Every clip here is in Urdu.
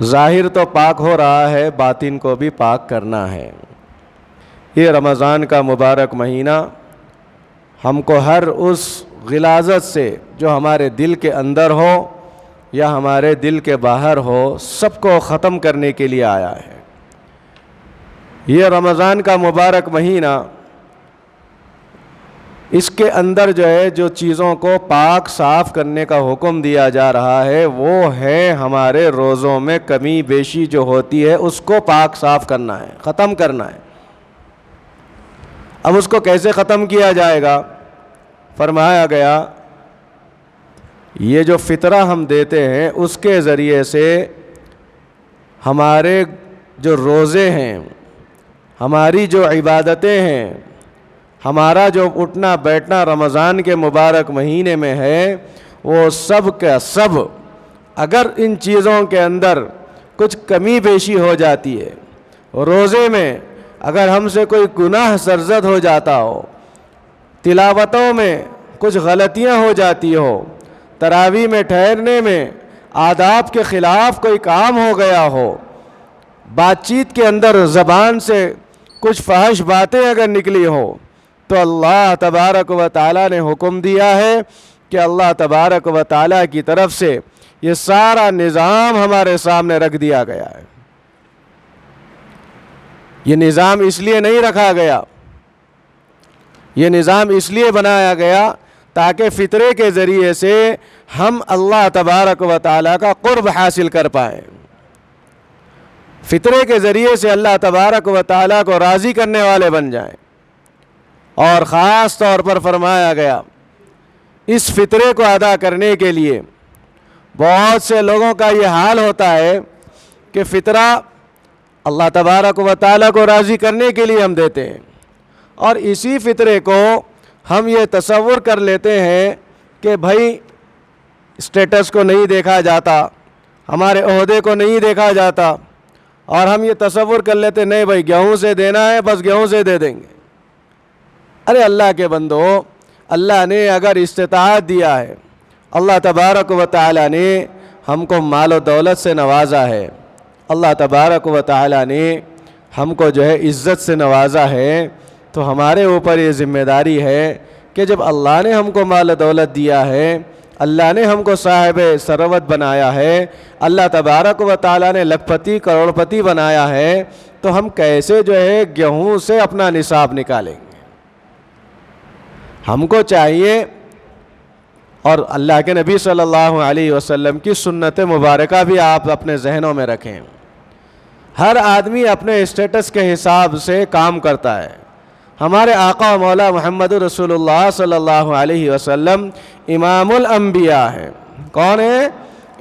ظاہر تو پاک ہو رہا ہے، باطن کو بھی پاک کرنا ہے۔ یہ رمضان کا مبارک مہینہ ہم کو ہر اس غلاظت سے جو ہمارے دل کے اندر ہو یا ہمارے دل کے باہر ہو، سب کو ختم کرنے کے لیے آیا ہے۔ یہ رمضان کا مبارک مہینہ، اس کے اندر جو ہے جو چیزوں کو پاک صاف کرنے کا حکم دیا جا رہا ہے وہ ہے ہمارے روزوں میں کمی بیشی جو ہوتی ہے اس کو پاک صاف کرنا ہے، ختم کرنا ہے۔ اب اس کو کیسے ختم کیا جائے گا؟ فرمایا گیا یہ جو فطرہ ہم دیتے ہیں اس کے ذریعے سے ہمارے جو روزے ہیں، ہماری جو عبادتیں ہیں، ہمارا جو اٹھنا بیٹھنا رمضان کے مبارک مہینے میں ہے، وہ سب کا سب اگر ان چیزوں کے اندر کچھ کمی بیشی ہو جاتی ہے، روزے میں اگر ہم سے کوئی گناہ سرزد ہو جاتا ہو، تلاوتوں میں کچھ غلطیاں ہو جاتی ہو، تراویح میں ٹھہرنے میں آداب کے خلاف کوئی کام ہو گیا ہو، بات چیت کے اندر زبان سے کچھ فحش باتیں اگر نکلی ہو، تو اللہ تبارک و تعالیٰ نے حکم دیا ہے کہ اللہ تبارک و تعالیٰ کی طرف سے یہ سارا نظام ہمارے سامنے رکھ دیا گیا ہے۔ یہ نظام اس لیے نہیں رکھا گیا، یہ نظام اس لیے بنایا گیا تاکہ فطرے کے ذریعے سے ہم اللہ تبارک و تعالیٰ کا قرب حاصل کر پائیں، فطرے کے ذریعے سے اللہ تبارک و تعالیٰ کو راضی کرنے والے بن جائیں۔ اور خاص طور پر فرمایا گیا اس فطرے کو ادا کرنے کے لیے بہت سے لوگوں کا یہ حال ہوتا ہے کہ فطرہ اللہ تبارک و تعالیٰ کو راضی کرنے کے لیے ہم دیتے ہیں، اور اسی فطرے کو ہم یہ تصور کر لیتے ہیں کہ بھائی اسٹیٹس کو نہیں دیکھا جاتا، ہمارے عہدے کو نہیں دیکھا جاتا، اور ہم یہ تصور کر لیتے نہیں بھائی گیہوں سے دینا ہے بس گیہوں سے دے دیں گے۔ ارے اللہ کے بندو، اللہ نے اگر استطاعت دیا ہے، اللہ تبارک و تعالیٰ نے ہم کو مال و دولت سے نوازا ہے، اللہ تبارک و تعالیٰ نے ہم کو جو ہے عزت سے نوازا ہے، تو ہمارے اوپر یہ ذمہ داری ہے کہ جب اللہ نے ہم کو مال و دولت دیا ہے، اللہ نے ہم کو صاحب ثروت بنایا ہے، اللہ تبارک و تعالیٰ نے لکھپتی کروڑ پتی بنایا ہے، تو ہم کیسے جو ہے گیہوں سے اپنا نصاب نکالیں گے؟ ہم کو چاہیے، اور اللہ کے نبی صلی اللہ علیہ وسلم کی سنت مبارکہ بھی آپ اپنے ذہنوں میں رکھیں، ہر آدمی اپنے اسٹیٹس کے حساب سے کام کرتا ہے۔ ہمارے آقا و مولا محمد رسول اللہ صلی اللہ علیہ وسلم امام الانبیاء ہیں۔ کون ہے؟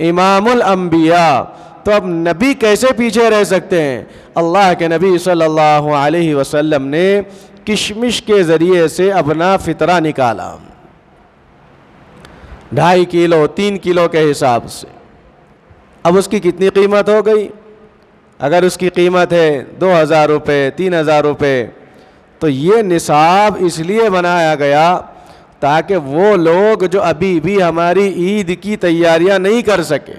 امام الانبیاء۔ تو اب نبی کیسے پیچھے رہ سکتے ہیں؟ اللہ کے نبی صلی اللہ علیہ وسلم نے کشمش کے ذریعے سے اپنا فطرہ نکالا، 2.5 کلو 3 کلو کے حساب سے۔ اب اس کی کتنی قیمت ہو گئی؟ اگر اس کی قیمت ہے 2,000 روپے 3,000 روپے، تو یہ نصاب اس لیے بنایا گیا تاکہ وہ لوگ جو ابھی بھی ہماری عید کی تیاریاں نہیں کر سکے،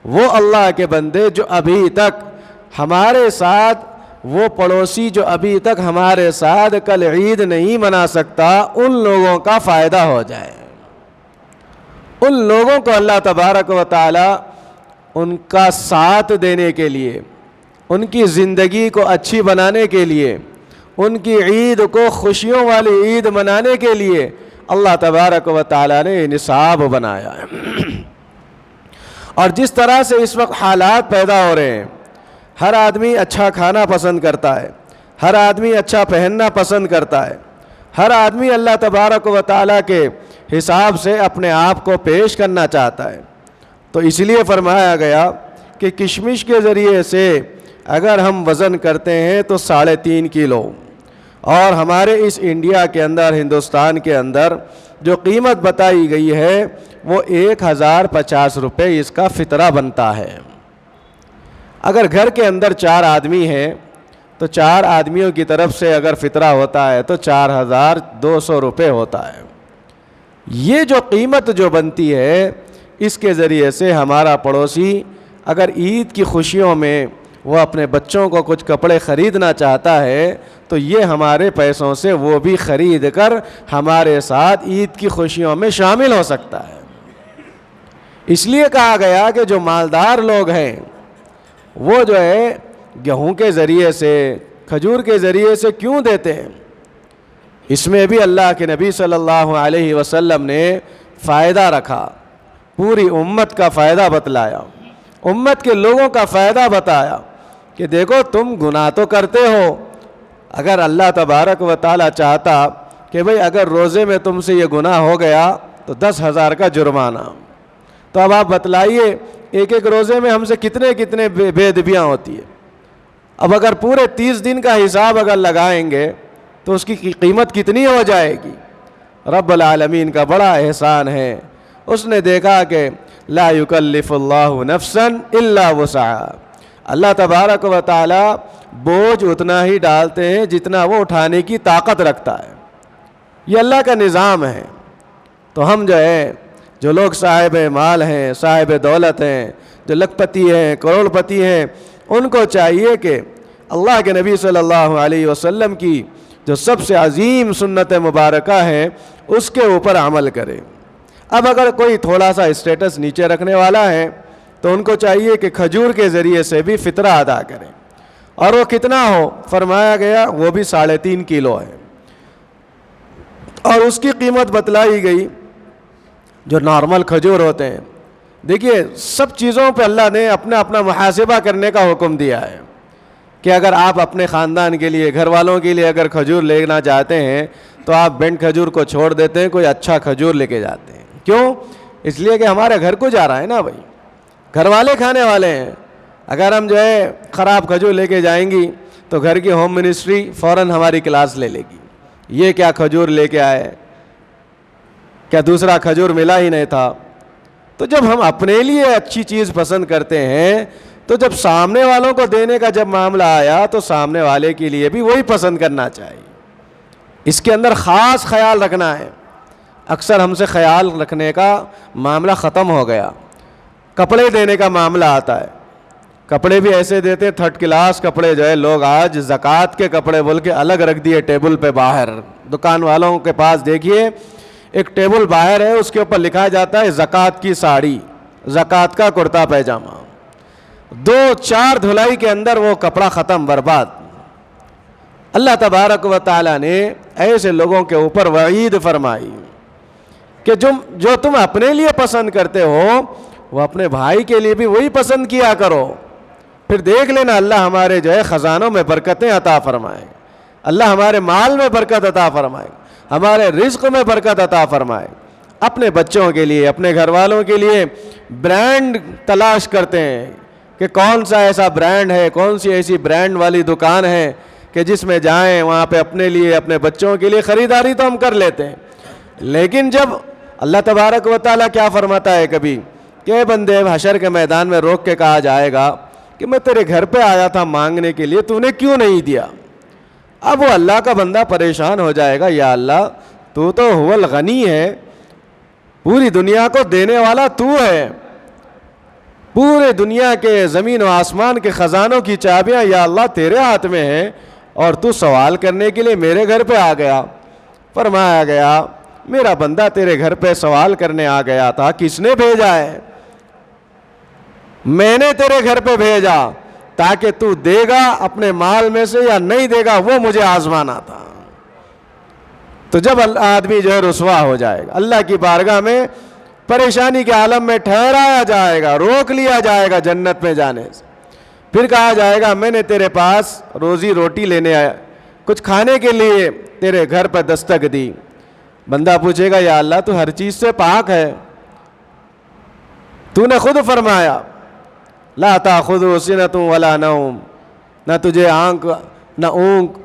وہ اللہ کے بندے جو ابھی تک ہمارے ساتھ، وہ پڑوسی جو ابھی تک ہمارے ساتھ کل عید نہیں منا سکتا، ان لوگوں کا فائدہ ہو جائے، ان لوگوں کو اللہ تبارک و تعالی ان کا ساتھ دینے کے لیے، ان کی زندگی کو اچھی بنانے کے لیے، ان کی عید کو خوشیوں والی عید منانے کے لیے اللہ تبارک و تعالی نے نصاب بنایا ہے۔ اور جس طرح سے اس وقت حالات پیدا ہو رہے ہیں، ہر آدمی اچھا کھانا پسند کرتا ہے، ہر آدمی اچھا پہننا پسند کرتا ہے، ہر آدمی اللہ تبارک و تعالیٰ کے حساب سے اپنے آپ کو پیش کرنا چاہتا ہے، تو اس لیے فرمایا گیا کہ کشمش کے ذریعے سے اگر ہم وزن کرتے ہیں تو 3.5 کلو، اور ہمارے اس انڈیا کے اندر، ہندوستان کے اندر جو قیمت بتائی گئی ہے وہ 1,050 روپے اس کا فطرہ بنتا ہے۔ اگر گھر کے اندر 4 آدمی ہیں تو 4 آدمیوں کی طرف سے اگر فطرہ ہوتا ہے تو 4,200 روپے ہوتا ہے۔ یہ جو قیمت جو بنتی ہے، اس کے ذریعے سے ہمارا پڑوسی اگر عید کی خوشیوں میں وہ اپنے بچوں کو کچھ کپڑے خریدنا چاہتا ہے تو یہ ہمارے پیسوں سے وہ بھی خرید کر ہمارے ساتھ عید کی خوشیوں میں شامل ہو سکتا ہے۔ اس لیے کہا گیا کہ جو مالدار لوگ ہیں وہ جو ہے گیہوں کے ذریعے سے، کھجور کے ذریعے سے کیوں دیتے ہیں؟ اس میں بھی اللہ کے نبی صلی اللہ علیہ وسلم نے فائدہ رکھا، پوری امت کا فائدہ بتلایا، امت کے لوگوں کا فائدہ بتایا کہ دیکھو تم گناہ تو کرتے ہو، اگر اللہ تبارک و تعالیٰ چاہتا کہ بھئی اگر روزے میں تم سے یہ گناہ ہو گیا تو 10,000 کا جرمانہ، تو اب آپ بتلائیے ایک ایک روزے میں ہم سے کتنے بے ادبیاں ہوتی ہے۔ اب اگر پورے 30 دن کا حساب اگر لگائیں گے تو اس کی قیمت کتنی ہو جائے گی؟ رب العالمین کا بڑا احسان ہے، اس نے دیکھا کہ لا یکلف اللہ نفسا الا وسعها، اللہ تبارک و تعالی بوجھ اتنا ہی ڈالتے ہیں جتنا وہ اٹھانے کی طاقت رکھتا ہے، یہ اللہ کا نظام ہے۔ تو ہم جو ہے، جو لوگ صاحب مال ہیں، صاحب دولت ہیں، جو لکھ پتی ہیں، کروڑ پتی ہیں، ان کو چاہیے کہ اللہ کے نبی صلی اللہ علیہ وسلم کی جو سب سے عظیم سنت مبارکہ ہے اس کے اوپر عمل کرے۔ اب اگر کوئی تھوڑا سا اسٹیٹس نیچے رکھنے والا ہے تو ان کو چاہیے کہ کھجور کے ذریعے سے بھی فطرہ ادا کریں، اور وہ کتنا ہو؟ فرمایا گیا وہ بھی 3.5 کلو ہے، اور اس کی قیمت بتلائی گئی جو نارمل کھجور ہوتے ہیں۔ دیکھیے سب چیزوں پہ اللہ نے اپنا اپنا محاسبہ کرنے کا حکم دیا ہے کہ اگر آپ اپنے خاندان کے لیے، گھر والوں کے لیے اگر کھجور لینا چاہتے ہیں تو آپ بینڈ کھجور کو چھوڑ دیتے ہیں، کوئی اچھا کھجور لے کے جاتے ہیں۔ کیوں؟ اس لیے کہ ہمارے گھر کو جا رہا ہے نا بھائی، گھر والے کھانے والے ہیں۔ اگر ہم جو ہے خراب کھجور لے کے جائیں گی تو گھر کی ہوم منسٹری فوراً ہماری کلاس لے لے گی، یہ کیا کھجور لے کے آئے، کیا دوسرا کھجور ملا ہی نہیں تھا؟ تو جب ہم اپنے لیے اچھی چیز پسند کرتے ہیں تو جب سامنے والوں کو دینے کا جب معاملہ آیا تو سامنے والے کے لیے بھی وہی پسند کرنا چاہیے، اس کے اندر خاص خیال رکھنا ہے۔ اکثر ہم سے خیال رکھنے کا معاملہ ختم ہو گیا، کپڑے دینے کا معاملہ آتا ہے، کپڑے بھی ایسے دیتے ہیں، 3rd کلاس کپڑے جو ہے لوگ آج زکوٰۃ کے کپڑے بول کے الگ رکھ دیے ٹیبل پہ باہر۔ دکان والوں کے پاس دیکھیے ایک ٹیبل باہر ہے، اس کے اوپر لکھا جاتا ہے زکوٰۃ کی ساڑی، زکوٰۃ کا کرتا پیجامہ، 2-4 دھلائی کے اندر وہ کپڑا ختم، برباد۔ اللہ تبارک و تعالیٰ نے ایسے لوگوں کے اوپر وعید فرمائی کہ جو تم اپنے لیے پسند کرتے ہو وہ اپنے بھائی کے لیے بھی وہی پسند کیا کرو، پھر دیکھ لینا اللہ ہمارے جو ہے خزانوں میں برکتیں عطا فرمائے، اللہ ہمارے مال میں برکت عطا فرمائے، ہمارے رزق میں برکت عطا فرمائے۔ اپنے بچوں کے لیے، اپنے گھر والوں کے لیے برانڈ تلاش کرتے ہیں کہ کون سا ایسا برانڈ ہے، کون سی ایسی برانڈ والی دکان ہے کہ جس میں جائیں وہاں پہ اپنے لیے، اپنے بچوں کے لیے خریداری تو ہم کر لیتے ہیں، لیکن جب اللہ تبارک و تعالیٰ کیا فرماتا ہے کبھی کہ بندے حشر کے میدان میں روک کے کہا جائے گا کہ میں تیرے گھر پہ آیا تھا مانگنے کے لیے، تو نے کیوں نہیں دیا؟ اب وہ اللہ کا بندہ پریشان ہو جائے گا، یا اللہ تو هو الغنی ہے، پوری دنیا کو دینے والا تو ہے، پورے دنیا کے زمین و آسمان کے خزانوں کی چابیاں یا اللہ تیرے ہاتھ میں ہیں، اور تو سوال کرنے کے لیے میرے گھر پہ آ گیا۔ فرمایا گیا میرا بندہ تیرے گھر پہ سوال کرنے آ گیا تھا، کس نے بھیجا ہے؟ میں نے تیرے گھر پہ بھیجا تاکہ تو دے گا اپنے مال میں سے یا نہیں دے گا، وہ مجھے آزمانا تھا۔ تو جب آدمی جو ہے رسوا ہو جائے گا، اللہ کی بارگاہ میں پریشانی کے عالم میں ٹھہرایا جائے گا، روک لیا جائے گا جنت میں جانے سے، پھر کہا جائے گا میں نے تیرے پاس روزی روٹی لینے آیا، کچھ کھانے کے لیے تیرے گھر پہ دستک دی۔ بندہ پوچھے گا یا اللہ تو ہر چیز سے پاک ہے، تو نے خود فرمایا لا تاخذہ سنۃ ولا نوم، نہ تجھے آنکھ، نہ اونگ،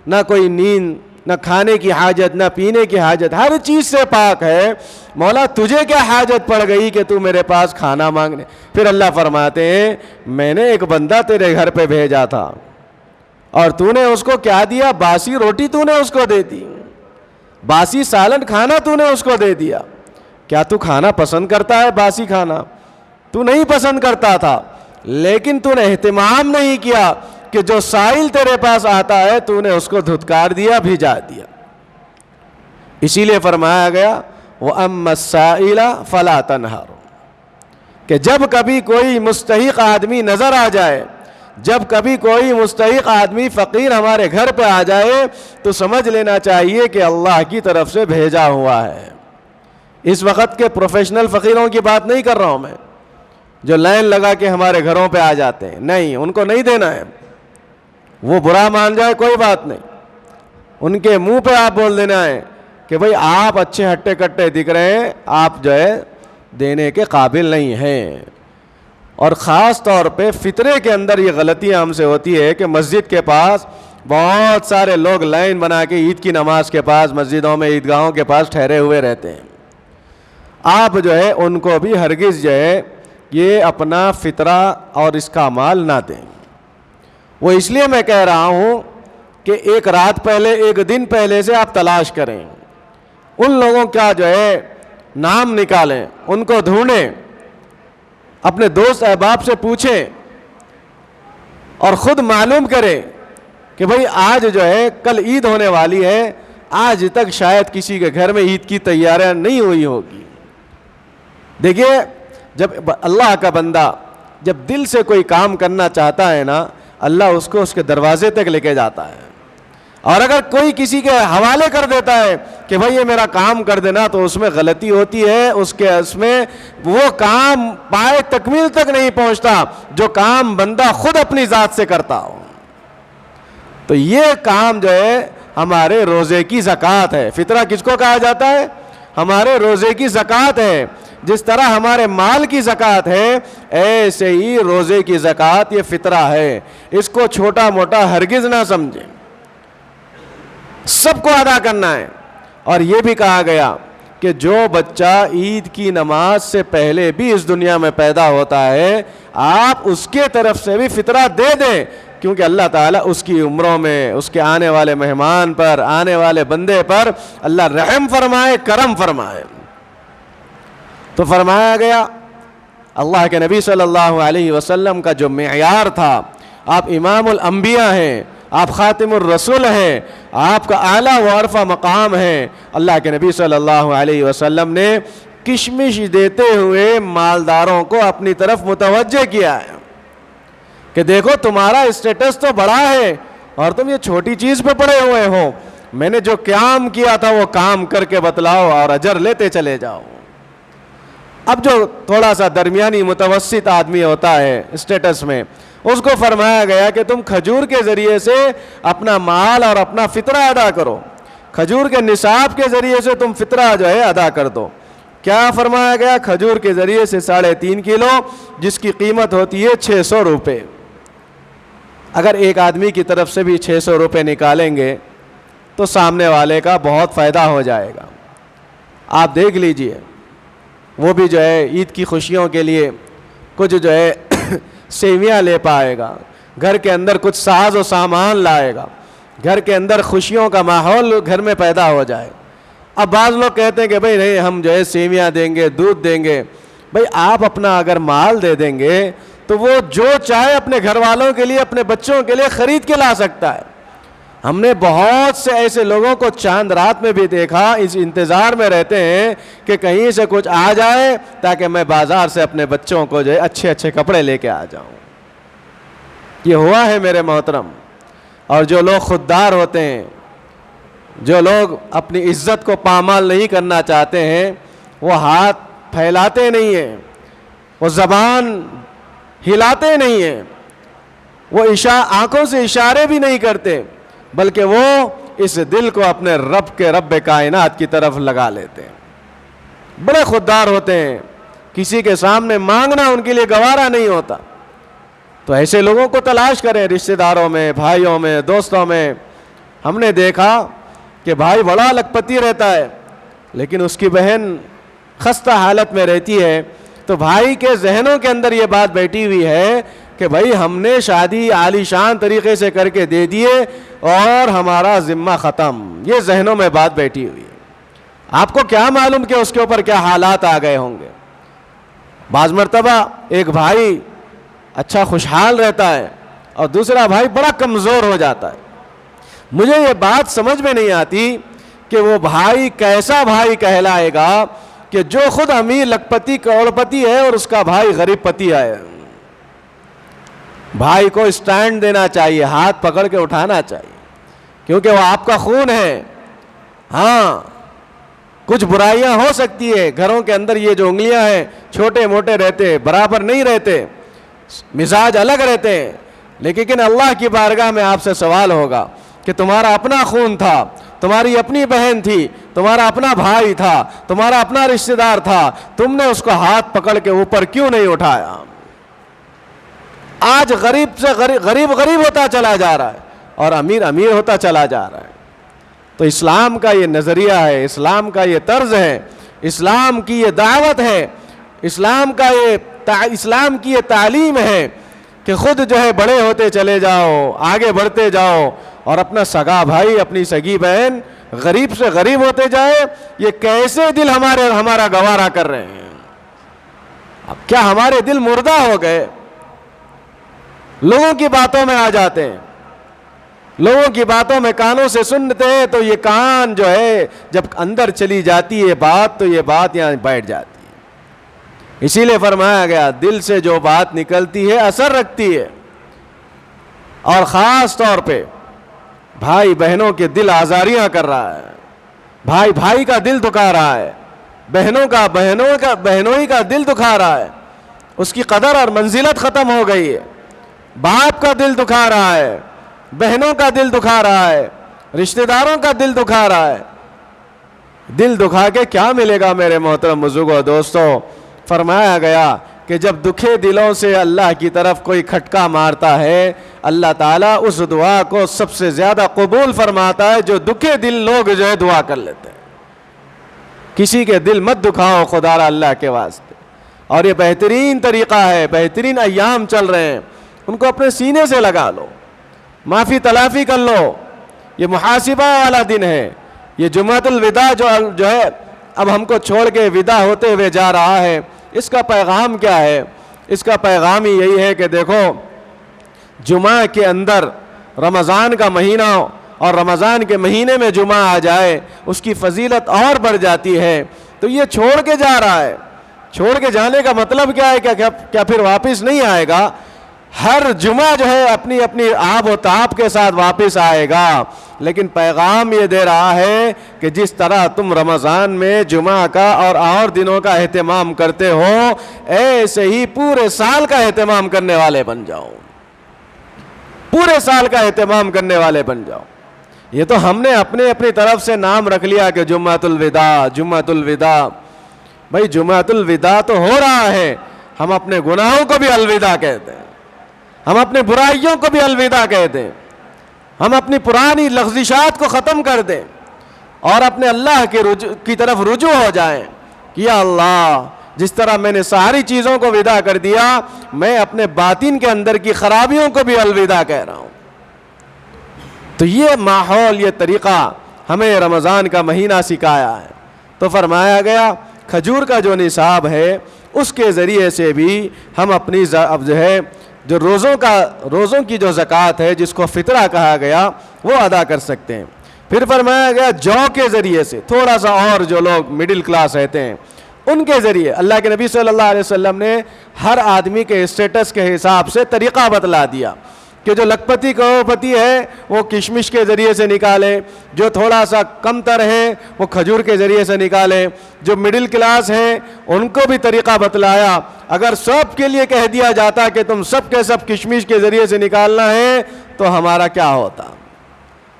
نہ کوئی نیند، نہ کھانے کی حاجت، نہ پینے کی حاجت، ہر چیز سے پاک ہے، مولا تجھے کیا حاجت پڑ گئی کہ تو میرے پاس کھانا مانگنے؟ پھر اللہ فرماتے ہیں میں نے ایک بندہ تیرے گھر پہ بھیجا تھا اور تو نے اس کو کیا دیا؟ باسی روٹی تو نے اس کو دے دی، باسی سالن کھانا تو نے اس کو دے دیا۔ کیا تو کھانا پسند کرتا ہے؟ باسی کھانا تو نہیں پسند کرتا تھا، لیکن تو نے اہتمام نہیں کیا کہ جو سائل تیرے پاس آتا ہے تو نے اس کو دھتکار دیا, بھجا دیا. اسی لیے فرمایا گیا وَأَمَّا السَّائِلَ فَلَا تَنْهَرْ, کہ جب کبھی کوئی مستحق آدمی نظر آ جائے, جب کبھی کوئی مستحق آدمی فقیر ہمارے گھر پہ آ جائے تو سمجھ لینا چاہیے کہ اللہ کی طرف سے بھیجا ہوا ہے. اس وقت کے پروفیشنل فقیروں کی بات نہیں کر رہا ہوں میں, جو لائن لگا کے ہمارے گھروں پہ آ جاتے ہیں, نہیں, ان کو نہیں دینا ہے. وہ برا مان جائے کوئی بات نہیں, ان کے منہ پہ آپ بول دینا ہے کہ بھئی آپ اچھے ہٹے کٹے دکھ رہے ہیں, آپ جو ہے دینے کے قابل نہیں ہیں. اور خاص طور پہ فطرے کے اندر یہ غلطیاں ہم سے ہوتی ہے کہ مسجد کے پاس بہت سارے لوگ لائن بنا کے عید کی نماز کے پاس, مسجدوں میں عیدگاہوں کے پاس ٹھہرے ہوئے رہتے ہیں. آپ جو ہے ان کو بھی ہرگز جو ہے یہ اپنا فطرہ اور اس کا مال نہ دیں. وہ اس لیے میں کہہ رہا ہوں کہ ایک رات پہلے, ایک دن پہلے سے آپ تلاش کریں, ان لوگوں کا جو ہے نام نکالیں, ان کو ڈھونڈیں, اپنے دوست احباب سے پوچھیں اور خود معلوم کریں کہ بھئی آج جو ہے کل عید ہونے والی ہے, آج تک شاید کسی کے گھر میں عید کی تیاریاں نہیں ہوئی ہوگی. دیکھیے, جب اللہ کا بندہ جب دل سے کوئی کام کرنا چاہتا ہے نا, اللہ اس کو اس کے دروازے تک لے کے جاتا ہے. اور اگر کوئی کسی کے حوالے کر دیتا ہے کہ بھئی یہ میرا کام کر دینا, تو اس میں غلطی ہوتی ہے, اس میں وہ کام پائے تکمیل تک نہیں پہنچتا جو کام بندہ خود اپنی ذات سے کرتا ہو. تو یہ کام جو ہے ہمارے روزے کی زکوٰۃ ہے. فطرہ کس کو کہا جاتا ہے؟ ہمارے روزے کی زکوٰۃ ہے. جس طرح ہمارے مال کی زکوٰۃ ہے, ایسے ہی روزے کی زکوٰۃ یہ فطرہ ہے. اس کو چھوٹا موٹا ہرگز نہ سمجھیں, سب کو ادا کرنا ہے. اور یہ بھی کہا گیا کہ جو بچہ عید کی نماز سے پہلے بھی اس دنیا میں پیدا ہوتا ہے, آپ اس کے طرف سے بھی فطرہ دے دیں, کیونکہ اللہ تعالیٰ اس کی عمروں میں, اس کے آنے والے مہمان پر, آنے والے بندے پر اللہ رحم فرمائے, کرم فرمائے. تو فرمایا گیا اللہ کے نبی صلی اللہ علیہ وسلم کا جو معیار تھا, آپ امام الانبیاء ہیں, آپ خاتم الرسول ہیں, آپ کا اعلیٰ و عرفہ مقام ہے. اللہ کے نبی صلی اللہ علیہ وسلم نے کشمش دیتے ہوئے مالداروں کو اپنی طرف متوجہ کیا ہے کہ دیکھو تمہارا اسٹیٹس تو بڑا ہے اور تم یہ چھوٹی چیز پہ پڑے ہوئے ہو, میں نے جو کام کیا تھا وہ کام کر کے بتلاؤ اور اجر لیتے چلے جاؤ. اب جو تھوڑا سا درمیانی متوسط آدمی ہوتا ہے اسٹیٹس میں, اس کو فرمایا گیا کہ تم کھجور کے ذریعے سے اپنا مال اور اپنا فطرہ ادا کرو, کھجور کے نصاب کے ذریعے سے تم فطرہ جو ہے ادا کر دو. کیا فرمایا گیا؟ کھجور کے ذریعے سے 3.5 کلو, جس کی قیمت ہوتی ہے 600 روپے. اگر ایک آدمی کی طرف سے بھی 600 روپے نکالیں گے تو سامنے والے کا بہت فائدہ ہو جائے گا. آپ دیکھ لیجئے, وہ بھی جو ہے عید کی خوشیوں کے لیے کچھ جو ہے سیویاں لے پائے گا, گھر کے اندر کچھ ساز و سامان لائے گا, گھر کے اندر خوشیوں کا ماحول گھر میں پیدا ہو جائے. اب بعض لوگ کہتے ہیں کہ بھئی نہیں, ہم جو ہے سیویاں دیں گے, دودھ دیں گے. بھئی آپ اپنا اگر مال دے دیں گے تو وہ جو چاہے اپنے گھر والوں کے لیے, اپنے بچوں کے لیے خرید کے لا سکتا ہے. ہم نے بہت سے ایسے لوگوں کو چاند رات میں بھی دیکھا, اس انتظار میں رہتے ہیں کہ کہیں سے کچھ آ جائے تاکہ میں بازار سے اپنے بچوں کو جو ہے اچھے اچھے کپڑے لے کے آ جاؤں. یہ ہوا ہے میرے محترم. اور جو لوگ خوددار ہوتے ہیں, جو لوگ اپنی عزت کو پامال نہیں کرنا چاہتے ہیں, وہ ہاتھ پھیلاتے نہیں ہیں, وہ زبان ہلاتے نہیں ہیں, وہ آنکھوں سے اشارے بھی نہیں کرتے, بلکہ وہ اس دل کو اپنے رب کائنات کی طرف لگا لیتے ہیں. بڑے خوددار ہوتے ہیں, کسی کے سامنے مانگنا ان کے لیے گوارا نہیں ہوتا. تو ایسے لوگوں کو تلاش کریں, رشتہ داروں میں, بھائیوں میں, دوستوں میں. ہم نے دیکھا کہ بھائی بڑا لکھپتی رہتا ہے لیکن اس کی بہن خستہ حالت میں رہتی ہے, تو بھائی کے ذہنوں کے اندر یہ بات بیٹھی ہوئی ہے کہ بھائی ہم نے شادی عالی شان طریقے سے کر کے دے دیے اور ہمارا ذمہ ختم. یہ ذہنوں میں بات بیٹھی ہوئی ہے. آپ کو کیا معلوم کہ اس کے اوپر کیا حالات آ گئے ہوں گے. بعض مرتبہ ایک بھائی اچھا خوشحال رہتا ہے اور دوسرا بھائی بڑا کمزور ہو جاتا ہے۔ مجھے یہ بات سمجھ میں نہیں آتی کہ وہ بھائی کیسا بھائی کہلائے گا کہ جو خود امیر لکھپتی کروڑ پتی ہے اور اس کا بھائی غریب پتی ہے۔ بھائی کو اسٹینڈ دینا چاہیے، ہاتھ پکڑ کے اٹھانا چاہیے، کیونکہ وہ آپ کا خون ہے۔ ہاں کچھ برائیاں ہو سکتی ہے گھروں کے اندر، یہ جو انگلیاں ہیں چھوٹے موٹے رہتے، برابر نہیں رہتے، مزاج الگ رہتے ہیں، لیکن اللہ کی بارگاہ میں آپ سے سوال ہوگا کہ تمہارا اپنا خون تھا، تمہاری اپنی بہن تھی، تمہارا اپنا بھائی تھا، تمہارا اپنا رشتہ دار تھا، تم نے اس کو ہاتھ پکڑ کے اوپر کیوں نہیں اٹھایا؟ آج غریب سے غریب ہوتا چلا جا رہا ہے اور امیر امیر ہوتا چلا جا رہا ہے۔ تو اسلام کا یہ نظریہ ہے، اسلام کا یہ طرز ہے، اسلام کی یہ دعوت ہے، اسلام کی یہ تعلیم ہے کہ خود جو ہے بڑے ہوتے چلے جاؤ، آگے بڑھتے جاؤ، اور اپنا سگا بھائی اپنی سگی بہن غریب سے غریب ہوتے جائے۔ یہ کیسے دل ہمارا گوارا کر رہے ہیں؟ اب کیا ہمارے دل مردہ ہو گئے؟ لوگوں کی باتوں میں آ جاتے ہیں، لوگوں کی باتوں میں کانوں سے سنتے ہیں، تو یہ کان جو ہے جب اندر چلی جاتی ہے بات، تو یہ بات یہاں بیٹھ جاتی ہے۔ اسی لیے فرمایا گیا دل سے جو بات نکلتی ہے اثر رکھتی ہے، اور خاص طور پہ بھائی بہنوں کے دل آزاریاں کر رہا ہے، بھائی بھائی کا دل دکھا رہا ہے، بہنوں کا دل دکھا رہا ہے، اس کی قدر اور منزلت ختم ہو گئی ہے۔ باپ کا دل دکھا رہا ہے، بہنوں کا دل دکھا رہا ہے، رشتہ داروں کا دل دکھا رہا ہے۔ دل دکھا کے کیا ملے گا میرے محترم بزرگوں دوستوں؟ فرمایا گیا کہ جب دکھے دلوں سے اللہ کی طرف کوئی کھٹکا مارتا ہے، اللہ تعالیٰ اس دعا کو سب سے زیادہ قبول فرماتا ہے جو دکھے دل لوگ جو ہے دعا کر لیتے ہیں۔ کسی کے دل مت دکھاؤ خدا را اللہ کے واسطے۔ اور یہ بہترین طریقہ ہے، بہترین ایام چل رہے ہیں، ان کو اپنے سینے سے لگا لو، معافی تلافی کر لو۔ یہ محاسبہ والا دن ہے، یہ جمعۃ الوداع جو ہے اب ہم کو چھوڑ کے ودا ہوتے ہوئے جا رہا ہے۔ اس کا پیغام کیا ہے؟ اس کا پیغام ہی یہی ہے کہ دیکھو، جمعہ کے اندر رمضان کا مہینہ، اور رمضان کے مہینے میں جمعہ آ جائے اس کی فضیلت اور بڑھ جاتی ہے۔ تو یہ چھوڑ کے جا رہا ہے، چھوڑ کے جانے کا مطلب کیا ہے؟ کیا پھر واپس نہیں آئے گا؟ ہر جمعہ جو ہے اپنی اپنی آب و تاب کے ساتھ واپس آئے گا، لیکن پیغام یہ دے رہا ہے کہ جس طرح تم رمضان میں جمعہ کا اور دنوں کا اہتمام کرتے ہو، ایسے ہی پورے سال کا اہتمام کرنے والے بن جاؤ، پورے سال کا اہتمام کرنے والے بن جاؤ۔ یہ تو ہم نے اپنی طرف سے نام رکھ لیا کہ جمعۃ الوداع، جمعۃ الوداع۔ بھائی جمعۃ الوداع تو ہو رہا ہے، ہم اپنے گناہوں کو بھی الوداع کہتے ہیں، ہم اپنے برائیوں کو بھی الوداع کہہ دیں، ہم اپنی پرانی لغزشات کو ختم کر دیں اور اپنے اللہ کی طرف رجوع ہو جائیں کہ یا اللہ، جس طرح میں نے ساری چیزوں کو ودا کر دیا، میں اپنے باطن کے اندر کی خرابیوں کو بھی الوداع کہہ رہا ہوں۔ تو یہ ماحول، یہ طریقہ ہمیں رمضان کا مہینہ سکھایا ہے۔ تو فرمایا گیا کھجور کا جو نصاب ہے اس کے ذریعے سے بھی ہم اپنی اب جو ہے جو روزوں کی جو زکوٰۃ ہے، جس کو فطرہ کہا گیا، وہ ادا کر سکتے ہیں۔ پھر فرمایا گیا جو کے ذریعے سے، تھوڑا سا اور جو لوگ مڈل کلاس رہتے ہیں ان کے ذریعے، اللہ کے نبی صلی اللہ علیہ وسلم نے ہر آدمی کے اسٹیٹس کے حساب سے طریقہ بتلا دیا کہ جو لکھپتی کروڑپتی ہے وہ کشمش کے ذریعے سے نکالے، جو تھوڑا سا کم تر ہے وہ کھجور کے ذریعے سے نکالے، جو مڈل کلاس ہیں ان کو بھی طریقہ بتلایا۔ اگر سب کے لیے کہہ دیا جاتا کہ تم سب کے سب کشمش کے ذریعے سے نکالنا ہے تو ہمارا کیا ہوتا؟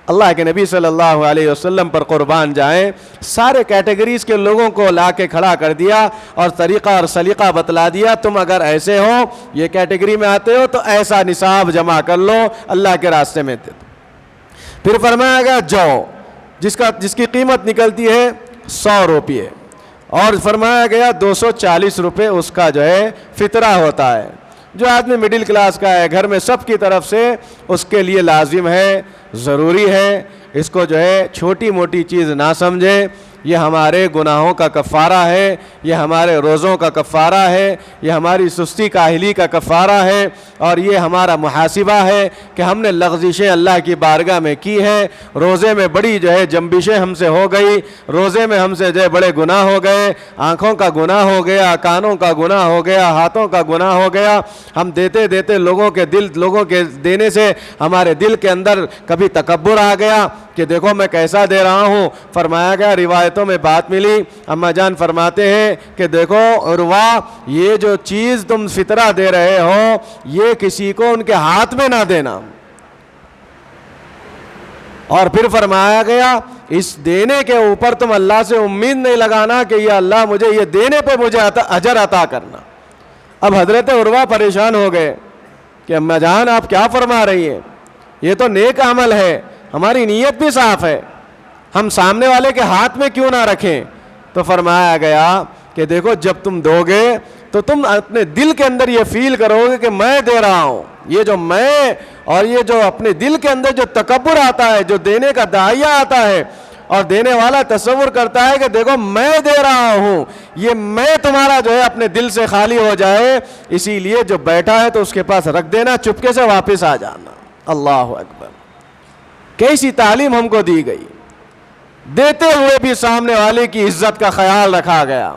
اللہ کے نبی صلی اللہ علیہ وسلم پر قربان جائیں، سارے کیٹیگریز کے لوگوں کو لا کے کھڑا کر دیا اور طریقہ اور سلیقہ بتلا دیا، تم اگر ایسے ہو، یہ کیٹیگری میں آتے ہو تو ایسا نصاب جمع کر لو اللہ کے راستے میں دے دو۔ پھر فرمایا گیا جو، جس کی قیمت نکلتی ہے 100 روپے، اور فرمایا گیا 240 روپے اس کا جو ہے فطرہ ہوتا ہے۔ جو آدمی مڈل کلاس کا ہے، گھر میں سب کی طرف سے اس کے لیے لازم ہے، ضروری ہے، اس کو جو ہے چھوٹی موٹی چیز نہ سمجھے، یہ ہمارے گناہوں کا کفارہ ہے، یہ ہمارے روزوں کا کفارہ ہے، یہ ہماری سستی کاہلی کا کفارہ ہے، اور یہ ہمارا محاسبہ ہے کہ ہم نے لغزشیں اللہ کی بارگاہ میں کی ہیں، روزے میں بڑی جنبشیں ہم سے ہو گئی، روزے میں ہم سے بڑے گناہ ہو گئے، آنکھوں کا گناہ ہو گیا، کانوں کا گناہ ہو گیا، ہاتھوں کا گناہ ہو گیا، ہم دیتے دیتے لوگوں کے دینے سے ہمارے دل کے اندر کبھی تکبر آ گیا کہ دیکھو میں کیسا دے رہا ہوں۔ فرمایا گیا، روایتوں میں بات ملی، اماں جان فرماتے ہیں کہ دیکھو عروہ، یہ جو چیز تم فطرہ دے رہے ہو یہ کسی کو ان کے ہاتھ میں نہ دینا۔ اور پھر فرمایا گیا اس دینے کے اوپر تم اللہ سے امید نہیں لگانا کہ یا اللہ مجھے یہ دینے پہ مجھے اجر عطا کرنا۔ اب حضرت عروہ پریشان ہو گئے کہ اماں جان آپ کیا فرما رہی ہیں، یہ تو نیک عمل ہے، ہماری نیت بھی صاف ہے، ہم سامنے والے کے ہاتھ میں کیوں نہ رکھیں؟ تو فرمایا گیا کہ دیکھو جب تم دو گے تو تم اپنے دل کے اندر یہ فیل کرو گے کہ میں دے رہا ہوں، یہ جو میں اور یہ جو اپنے دل کے اندر جو تکبر آتا ہے، جو دینے کا داعیہ آتا ہے اور دینے والا تصور کرتا ہے کہ دیکھو میں دے رہا ہوں، یہ میں تمہارا اپنے دل سے خالی ہو جائے، اسی لیے جو بیٹھا ہے تو اس کے پاس رکھ دینا، چپکے سے واپس آ جانا۔ اللہ اکبر، کیسی تعلیم ہم کو دی گئی، دیتے ہوئے بھی سامنے والے کی عزت کا خیال رکھا گیا۔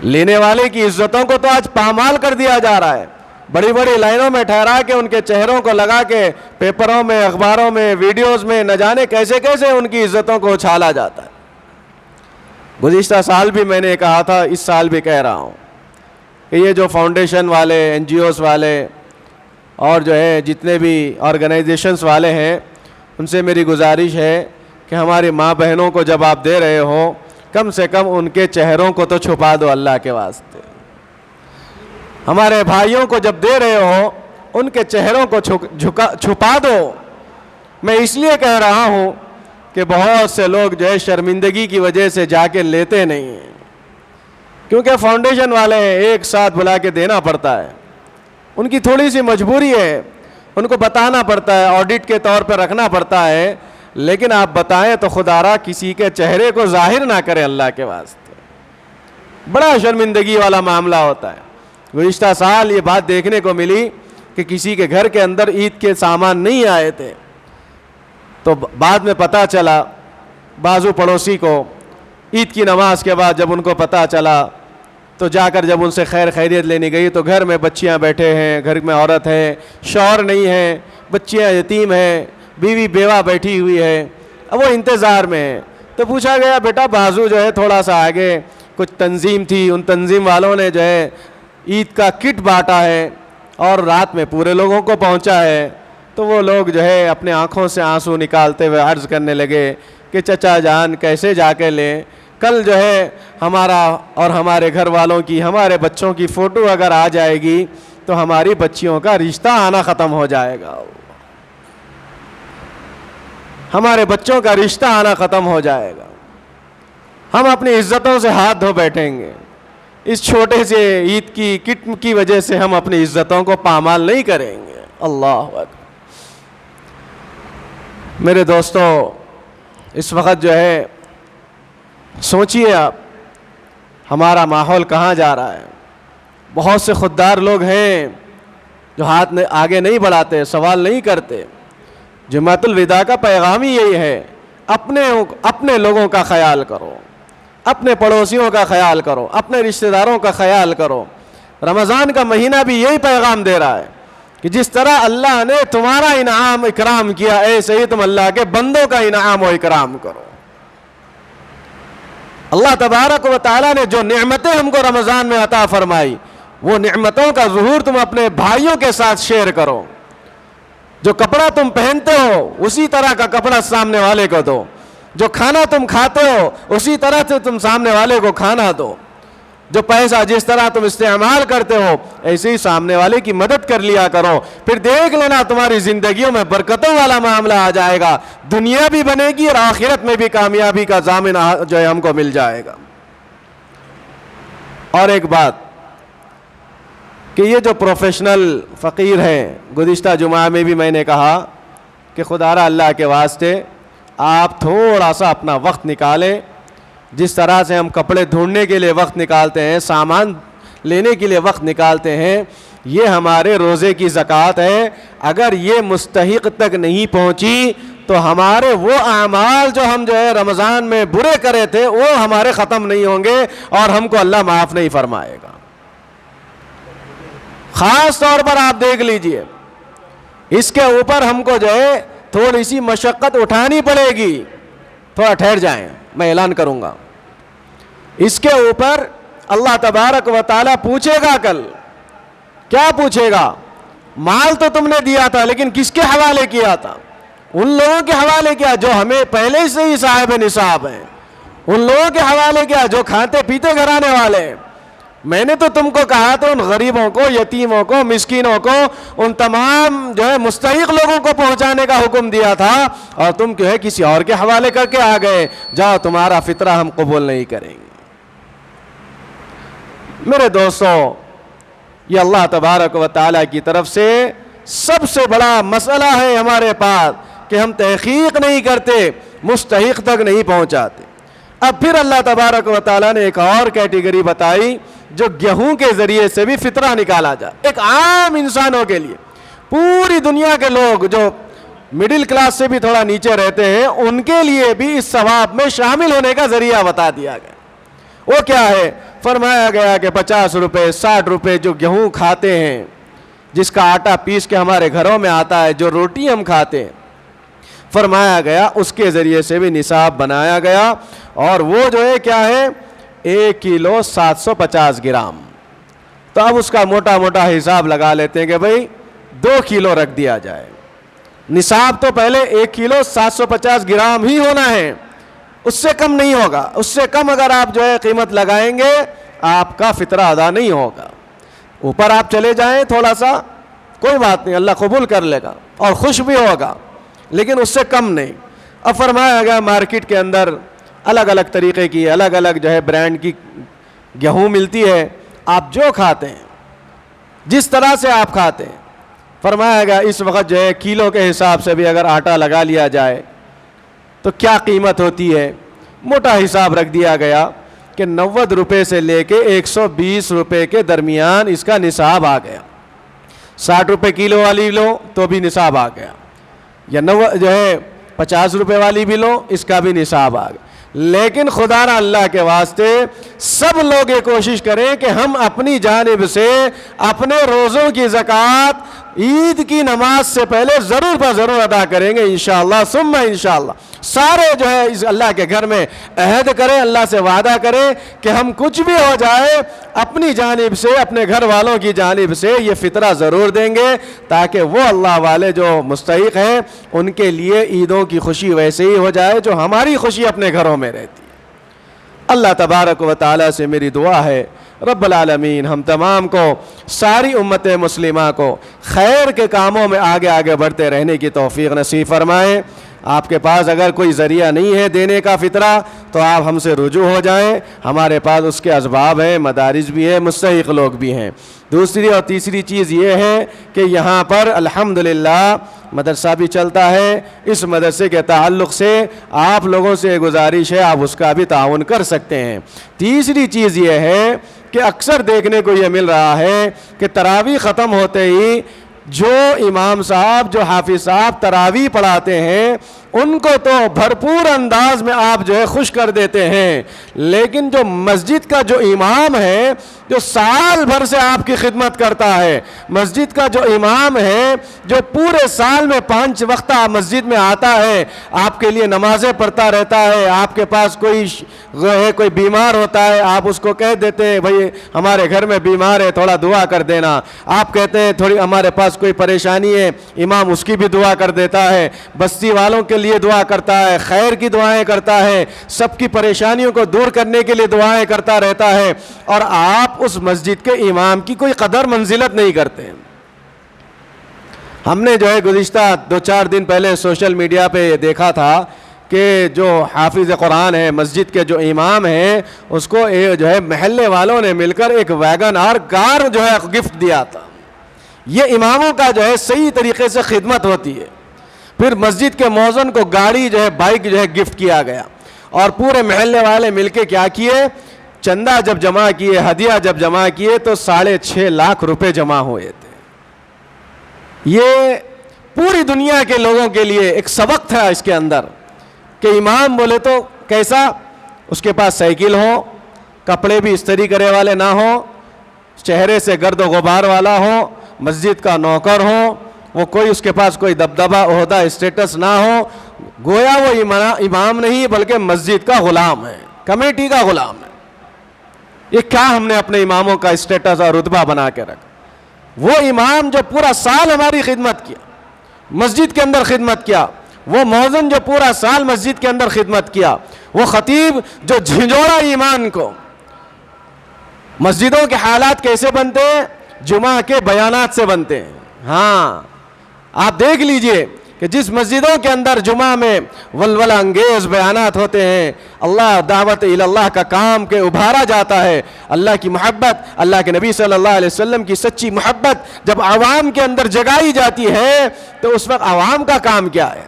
لینے والے کی عزتوں کو تو آج پامال کر دیا جا رہا ہے، بڑی بڑی لائنوں میں ٹھہرا کے ان کے چہروں کو لگا کے پیپروں میں، اخباروں میں، ویڈیوز میں نہ جانے کیسے کیسے ان کی عزتوں کو اچھالا جاتا ہے۔ گزشتہ سال بھی میں نے کہا تھا، اس سال بھی کہہ رہا ہوں کہ یہ جو فاؤنڈیشن والے، این جی اوز والے اور جتنے بھی آرگنائزیشنز والے ہیں، ان سے میری گزارش ہے کہ ہماری ماں بہنوں کو جب آپ دے رہے ہو کم سے کم ان کے چہروں کو تو چھپا دو اللہ کے واسطے۔ ہمارے بھائیوں کو جب دے رہے ہو ان کے چہروں کو چھپا دو۔ میں اس لیے کہہ رہا ہوں کہ بہت سے لوگ شرمندگی کی وجہ سے جا کے لیتے نہیں ہیں، کیونکہ فاؤنڈیشن والے ہیں، ایک ساتھ بلا کے دینا پڑتا ہے، ان کی تھوڑی سی مجبوری ہے، ان کو بتانا پڑتا ہے، آڈٹ کے طور پہ رکھنا پڑتا ہے، لیکن آپ بتائیں تو خدا را کسی کے چہرے کو ظاہر نہ کریں اللہ کے واسطے، بڑا شرمندگی والا معاملہ ہوتا ہے۔ گزشتہ سال یہ بات دیکھنے کو ملی کہ کسی کے گھر کے اندر عید کے سامان نہیں آئے تھے، تو بعد میں پتہ چلا بازو پڑوسی کو، عید کی نماز کے بعد جب ان کو پتہ چلا تو جا کر جب ان سے خیر خیریت لینے گئی تو گھر میں بچیاں بیٹھے ہیں، گھر میں عورت ہے، شوہر نہیں ہے، بچیاں یتیم ہیں، بیوی بیوہ بیٹھی ہوئی ہے، اب وہ انتظار میں ہے۔ تو پوچھا گیا بیٹا بازو تھوڑا سا آگے کچھ تنظیم تھی، ان تنظیم والوں نے عید کا کٹ بانٹا ہے اور رات میں پورے لوگوں کو پہنچا ہے۔ تو وہ لوگ اپنے آنکھوں سے آنسو نکالتے ہوئے عرض کرنے لگے کہ چچا جان کیسے جا کے لیں، کل ہمارا اور ہمارے گھر والوں کی، ہمارے بچوں کی فوٹو اگر آ جائے گی تو ہماری بچیوں کا رشتہ آنا ختم ہو جائے گا، ہمارے بچوں کا رشتہ آنا ختم ہو جائے گا، ہم اپنی عزتوں سے ہاتھ دھو بیٹھیں گے۔ اس چھوٹے سے عید کی کٹ کی وجہ سے ہم اپنی عزتوں کو پامال نہیں کریں گے۔ اللہ اکبر۔ میرے دوستو، اس وقت سوچئے آپ ہمارا ماحول کہاں جا رہا ہے۔ بہت سے خوددار لوگ ہیں جو ہاتھ آگے نہیں بڑھاتے، سوال نہیں کرتے۔ جمعۃ الوداع کا پیغام ہی یہی ہے، اپنے لوگوں کا خیال کرو، اپنے پڑوسیوں کا خیال کرو، اپنے رشتہ داروں کا خیال کرو۔ رمضان کا مہینہ بھی یہی پیغام دے رہا ہے کہ جس طرح اللہ نے تمہارا انعام اکرام کیا، ایسے ہی تم اللہ کے بندوں کا انعام و اکرام کرو۔ اللہ تبارک و تعالیٰ نے جو نعمتیں ہم کو رمضان میں عطا فرمائی، وہ نعمتوں کا ظہور تم اپنے بھائیوں کے ساتھ شیئر کرو۔ جو کپڑا تم پہنتے ہو اسی طرح کا کپڑا سامنے والے کو دو، جو کھانا تم کھاتے ہو اسی طرح سے تم سامنے والے کو کھانا دو، جو پیسہ جس طرح تم استعمال کرتے ہو ایسے ہی سامنے والے کی مدد کر لیا کرو، پھر دیکھ لینا تمہاری زندگیوں میں برکتوں والا معاملہ آ جائے گا، دنیا بھی بنے گی اور آخرت میں بھی کامیابی کا ضامن ہم کو مل جائے گا۔ اور ایک بات کہ یہ جو پروفیشنل فقیر ہیں، گزشتہ جمعہ میں بھی میں نے کہا کہ خدا را اللہ کے واسطے آپ تھوڑا سا اپنا وقت نکالیں. جس طرح سے ہم کپڑے ڈھونڈنے کے لیے وقت نکالتے ہیں, سامان لینے کے لیے وقت نکالتے ہیں, یہ ہمارے روزے کی زکوٰۃ ہے. اگر یہ مستحق تک نہیں پہنچی تو ہمارے وہ اعمال جو ہم رمضان میں برے کرے تھے وہ ہمارے ختم نہیں ہوں گے اور ہم کو اللہ معاف نہیں فرمائے گا. خاص طور پر آپ دیکھ لیجئے, اس کے اوپر ہم کو تھوڑی سی مشقت اٹھانی پڑے گی. تھوڑا ٹھہر جائیں, میں اعلان کروں گا. اس کے اوپر اللہ تبارک و تعالیٰ پوچھے گا کل. کیا پوچھے گا؟ مال تو تم نے دیا تھا لیکن کس کے حوالے کیا تھا؟ ان لوگوں کے حوالے کیا جو ہمیں پہلے سے ہی صاحب نصاب ہیں, ان لوگوں کے حوالے کیا جو کھاتے پیتے گھرانے والے ہیں. میں نے تو تم کو کہا تھا ان غریبوں کو, یتیموں کو, مسکینوں کو, ان تمام مستحق لوگوں کو پہنچانے کا حکم دیا تھا, اور تم کسی اور کے حوالے کر کے آ گئے. جاؤ, تمہارا فطرہ ہم قبول نہیں کریں گے. میرے دوستوں, یہ اللہ تبارک و تعالیٰ کی طرف سے سب سے بڑا مسئلہ ہے ہمارے پاس کہ ہم تحقیق نہیں کرتے, مستحق تک نہیں پہنچاتے. اب پھر اللہ تبارک و تعالیٰ نے ایک اور کیٹیگری بتائی جو گیہوں کے ذریعے سے بھی فطرہ نکالا جائے. ایک عام انسانوں کے لیے, پوری دنیا کے لوگ جو مڈل کلاس سے بھی تھوڑا نیچے رہتے ہیں, ان کے لیے بھی اس ثواب میں شامل ہونے کا ذریعہ بتا دیا گیا. وہ کیا ہے؟ فرمایا گیا کہ 50 روپے 60 روپے جو گیہوں کھاتے ہیں, جس کا آٹا پیس کے ہمارے گھروں میں آتا ہے, جو روٹی ہم کھاتے ہیں, فرمایا گیا اس کے ذریعے سے بھی نصاب بنایا گیا. اور وہ کیا ہے 1 کلو 750 گرام. تو اب اس کا موٹا موٹا حساب لگا لیتے ہیں کہ بھئی 2 کلو رکھ دیا جائے. نصاب تو پہلے 1 کلو 750 گرام ہی ہونا ہے, اس سے کم نہیں ہوگا. اس سے کم اگر آپ قیمت لگائیں گے آپ کا فطرہ ادا نہیں ہوگا. اوپر آپ چلے جائیں تھوڑا سا, کوئی بات نہیں, اللہ قبول کر لے گا اور خوش بھی ہوگا, لیکن اس سے کم نہیں. اب فرمایا گیا مارکیٹ کے اندر الگ الگ طریقے کی, الگ الگ برانڈ کی گیہوں ملتی ہے. آپ جو کھاتے ہیں, جس طرح سے آپ کھاتے ہیں, فرمایا گیا اس وقت کلو کے حساب سے بھی اگر آٹا لگا لیا جائے تو کیا قیمت ہوتی ہے. موٹا حساب رکھ دیا گیا کہ 90 روپے سے لے کے 120 روپے کے درمیان اس کا نصاب آ گیا. 60 روپے کلو والی لو تو بھی نصاب آ گیا, یا 50 روپے والی بھی لو, اس کا بھی نصاب آ گیا. لیکن خدا نہ اللہ کے واسطے سب لوگ یہ کوشش کریں کہ ہم اپنی جانب سے اپنے روزوں کی زکوٰۃ عید کی نماز سے پہلے ضرور ضرور ادا کریں گے انشاءاللہ ثم انشاءاللہ. سارے اس اللہ کے گھر میں عہد کریں, اللہ سے وعدہ کریں کہ ہم کچھ بھی ہو جائے اپنی جانب سے, اپنے گھر والوں کی جانب سے یہ فطرہ ضرور دیں گے, تاکہ وہ اللہ والے جو مستحق ہیں ان کے لیے عیدوں کی خوشی ویسے ہی ہو جائے جو ہماری خوشی اپنے گھروں میں رہتی ہے. اللہ تبارک و تعالیٰ سے میری دعا ہے رب العالمین ہم تمام کو, ساری امت مسلمہ کو خیر کے کاموں میں آگے آگے بڑھتے رہنے کی توفیق نصیب فرمائے. آپ کے پاس اگر کوئی ذریعہ نہیں ہے دینے کا فطرہ تو آپ ہم سے رجوع ہو جائیں, ہمارے پاس اس کے اسباب ہیں, مدارس بھی ہیں, مستحق لوگ بھی ہیں. دوسری اور تیسری چیز یہ ہے کہ یہاں پر الحمدللہ مدرسہ بھی چلتا ہے. اس مدرسے کے تعلق سے آپ لوگوں سے گزارش ہے آپ اس کا بھی تعاون کر سکتے ہیں. تیسری چیز یہ ہے کہ اکثر دیکھنے کو یہ مل رہا ہے کہ تراویح ختم ہوتے ہی جو امام صاحب, جو حافظ صاحب تراویح پڑھاتے ہیں ان کو تو بھرپور انداز میں آپ خوش کر دیتے ہیں, لیکن جو مسجد کا جو امام ہے جو سال بھر سے آپ کی خدمت کرتا ہے, مسجد کا جو امام ہے جو پورے سال میں 5 وقتہ مسجد میں آتا ہے, آپ کے لیے نمازیں پڑھتا رہتا ہے, آپ کے پاس کوئی بیمار ہوتا ہے آپ اس کو کہہ دیتے ہیں بھئی ہمارے گھر میں بیمار ہے تھوڑا دعا کر دینا, آپ کہتے ہیں تھوڑی ہمارے پاس کوئی پریشانی ہے, امام اس کی بھی دعا کر دیتا ہے, بستی والوں کے لیے دعا کرتا ہے, خیر کی دعائیں کرتا ہے, سب کی پریشانیوں کو دور کرنے کے لیے دعائیں کرتا رہتا ہے, اور آپ اس مسجد کے امام کی کوئی قدر منزلت نہیں کرتے. ہم نے گزشتہ 2-4 دن پہلے سوشل میڈیا پہ دیکھا تھا کہ جو حافظ قرآن ہے مسجد کے جو امام ہیں اس کو محلے والوں نے مل کر ایک ویگن آر کار گفٹ دیا تھا. یہ اماموں کا صحیح طریقے سے خدمت ہوتی ہے. پھر مسجد کے مؤذن کو گاڑی جو ہے بائک جو ہے گفٹ کیا گیا، اور پورے محلے والے مل کے کیا کیے، چندہ جب جمع کیے، ہدیہ جب جمع کیے تو 6.5 لاکھ روپے جمع ہوئے تھے۔ یہ پوری دنیا کے لوگوں کے لیے ایک سبق تھا اس کے اندر کہ امام بولے تو کیسا، اس کے پاس سائیکل ہو، کپڑے بھی استری کرے والے نہ ہوں، چہرے سے گرد و غبار والا ہو، مسجد کا نوکر ہو، وہ کوئی اس کے پاس کوئی دبدبہ عہدہ اسٹیٹس نہ ہو، گویا وہ امام نہیں بلکہ مسجد کا غلام ہے، کمیٹی کا غلام ہے۔ یہ کیا ہم نے اپنے اماموں کا اسٹیٹس اور رتبہ بنا کے رکھا؟ وہ امام جو پورا سال ہماری خدمت کیا، مسجد کے اندر خدمت کیا، وہ مؤذن جو پورا سال مسجد کے اندر خدمت کیا، وہ خطیب جو جھنجھوڑا ایمان کو۔ مسجدوں کے حالات کیسے بنتے ہیں؟ جمعہ کے بیانات سے بنتے ہیں۔ ہاں آپ دیکھ لیجئے کہ جس مسجدوں کے اندر جمعہ میں ولولہ انگیز بیانات ہوتے ہیں، اللہ دعوت اللہ کا کام کے ابھارا جاتا ہے، اللہ کی محبت، اللہ کے نبی صلی اللہ علیہ وسلم کی سچی محبت جب عوام کے اندر جگائی جاتی ہے تو اس وقت عوام کا کام کیا ہے؟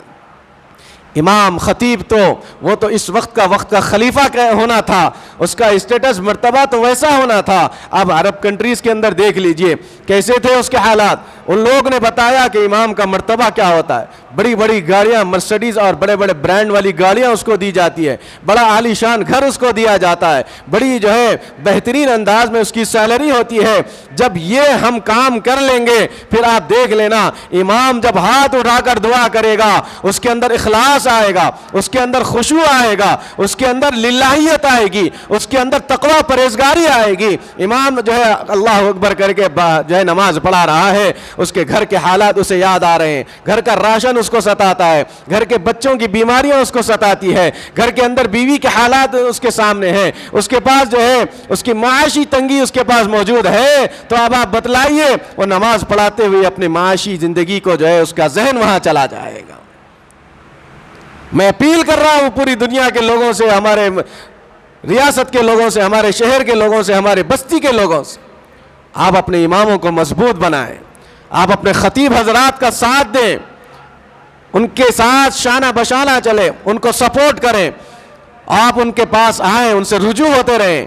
امام خطیب تو وہ تو اس وقت کا خلیفہ ہونا تھا، اس کا اسٹیٹس مرتبہ تو ویسا ہونا تھا۔ اب عرب کنٹریز کے اندر دیکھ لیجئے کیسے تھے اس کے حالات، ان لوگوں نے بتایا کہ امام کا مرتبہ کیا ہوتا ہے۔ بڑی بڑی گاڑیاں، مرسڈیز اور بڑے بڑے برانڈ والی گاڑیاں اس کو دی جاتی ہے، بڑا عالی شان گھر اس کو دیا جاتا ہے، بڑی جو ہے بہترین انداز میں اس کی سیلری ہوتی ہے۔ جب یہ ہم کام کر لیں گے پھر آپ دیکھ لینا، امام جب ہاتھ اٹھا کر دعا کرے گا اس کے اندر اخلاص آئے گا، اس کے اندر خشوع آئے گا، اس کے اندر للہیت آئے گی، اس کے اندر تقوی پرہیزگاری آئے گی۔ امام جو ہے اللہ اکبر کر کے جو ہے نماز پڑھا رہا ہے، اس کے گھر کے حالات اسے یاد آ رہے ہیں، گھر کا راشن اس کو ستاتا ہے، گھر کے بچوں کی بیماریاں اس کو ستاتی ہے، گھر کے اندر بیوی کے حالات اس کے سامنے ہیں، اس کے پاس جو ہے اس کی معاشی تنگی اس کے پاس موجود ہے، تو اب آپ بتلائیے وہ نماز پڑھاتے ہوئے اپنی معاشی زندگی کو جو ہے اس کا ذہن وہاں چلا جائے گا۔ میں اپیل کر رہا ہوں پوری دنیا کے لوگوں سے، ہمارے ریاست کے لوگوں سے، ہمارے شہر کے لوگوں سے، ہمارے بستی کے لوگوں سے، آپ اپنے اماموں کو مضبوط بنائیں، آپ اپنے خطیب حضرات کا ساتھ دیں، ان کے ساتھ شانہ بشانہ چلیں، ان کو سپورٹ کریں، آپ ان کے پاس آئیں، ان سے رجوع ہوتے رہیں،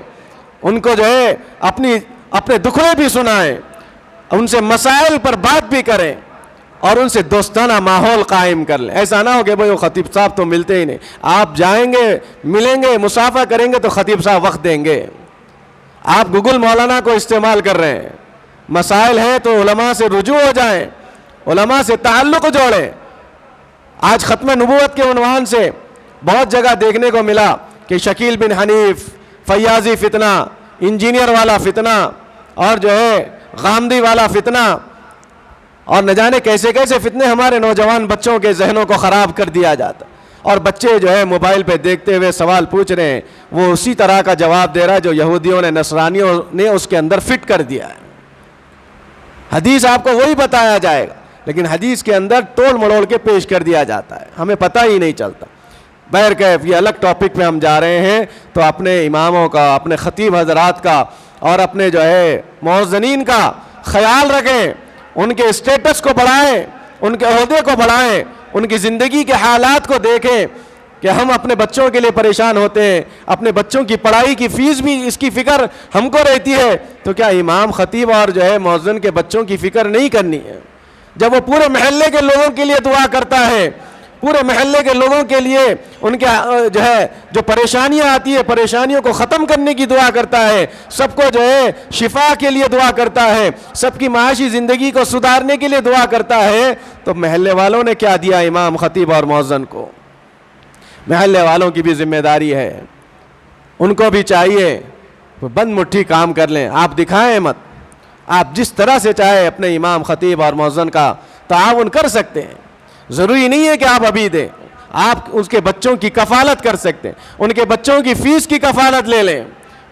ان کو جو ہے اپنے دکھڑے بھی سنائیں، ان سے مسائل پر بات بھی کریں اور ان سے دوستانہ ماحول قائم کر لیں۔ ایسا نہ ہو کہ بھئی وہ خطیب صاحب تو ملتے ہی نہیں، آپ جائیں گے، ملیں گے، مصافحہ کریں گے تو خطیب صاحب وقت دیں گے۔ آپ گوگل مولانا کو استعمال کر رہے ہیں، مسائل ہیں تو علماء سے رجوع ہو جائیں، علماء سے تعلق جوڑیں۔ آج ختم نبوت کے عنوان سے بہت جگہ دیکھنے کو ملا کہ شکیل بن حنیف، فیاضی فتنہ، انجینئر والا فتنہ، اور جو ہے غامدی والا فتنہ، اور نہ جانے کیسے کیسے فتنے ہمارے نوجوان بچوں کے ذہنوں کو خراب کر دیا جاتا، اور بچے جو ہے موبائل پہ دیکھتے ہوئے سوال پوچھ رہے ہیں، وہ اسی طرح کا جواب دے رہا ہے جو یہودیوں نے، نصرانیوں نے اس کے اندر فٹ کر دیا ہے۔ حدیث آپ کو وہی بتایا جائے گا لیکن حدیث کے اندر توڑ مڑوڑ کے پیش کر دیا جاتا ہے، ہمیں پتہ ہی نہیں چلتا۔ بہرکیف یہ الگ ٹاپک پہ ہم جا رہے ہیں، تو اپنے اماموں کا، اپنے خطیب حضرات کا اور اپنے جو ہے مؤذنین کا خیال رکھیں، ان کے اسٹیٹس کو بڑھائیں، ان کے عہدے کو بڑھائیں، ان کی زندگی کے حالات کو دیکھیں کہ ہم اپنے بچوں کے لیے پریشان ہوتے ہیں، اپنے بچوں کی پڑھائی کی فیس بھی اس کی فکر ہم کو رہتی ہے، تو کیا امام خطیب اور جو ہے مؤذن کے بچوں کی فکر نہیں کرنی ہے؟ جب وہ پورے محلے کے لوگوں کے لیے دعا کرتا ہے، پورے محلے کے لوگوں کے لیے ان کے جو ہے جو پریشانیاں آتی ہے پریشانیوں کو ختم کرنے کی دعا کرتا ہے، سب کو جو ہے شفا کے لیے دعا کرتا ہے، سب کی معاشی زندگی کو سدھارنے کے لیے دعا کرتا ہے، تو محلے والوں نے کیا دیا امام خطیب اور مؤذن کو؟ محلے والوں کی بھی ذمہ داری ہے، ان کو بھی چاہیے بند مٹھی کام کر لیں، آپ دکھائیں مت، آپ جس طرح سے چاہے اپنے امام خطیب اور مؤذن کا تعاون کر سکتے ہیں، ضروری نہیں ہے کہ آپ ابھی دیں، آپ اس کے بچوں کی کفالت کر سکتے ہیں، ان کے بچوں کی فیس کی کفالت لے لیں،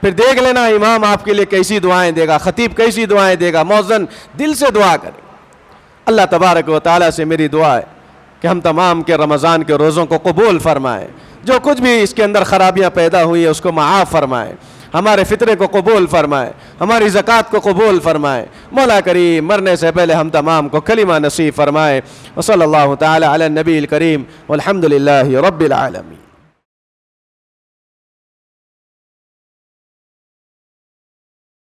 پھر دیکھ لینا امام آپ کے لیے کیسی دعائیں دے گا، خطیب کیسی دعائیں دے گا، مؤذن دل سے دعا کرے۔ اللہ تبارک و تعالیٰ سے میری دعا ہے کہ ہم تمام کے رمضان کے روزوں کو قبول فرمائے، جو کچھ بھی اس کے اندر خرابیاں پیدا ہوئی ہے اس کو معاف فرمائے، ہمارے فطرے کو قبول فرمائے، ہماری زکوٰۃ کو قبول فرمائے۔ مولا کریم مرنے سے پہلے ہم تمام کو کلمہ نصیب فرمائے۔ وصلی اللہ تعالی علی النبی الکریم والحمد للہ رب العالمین۔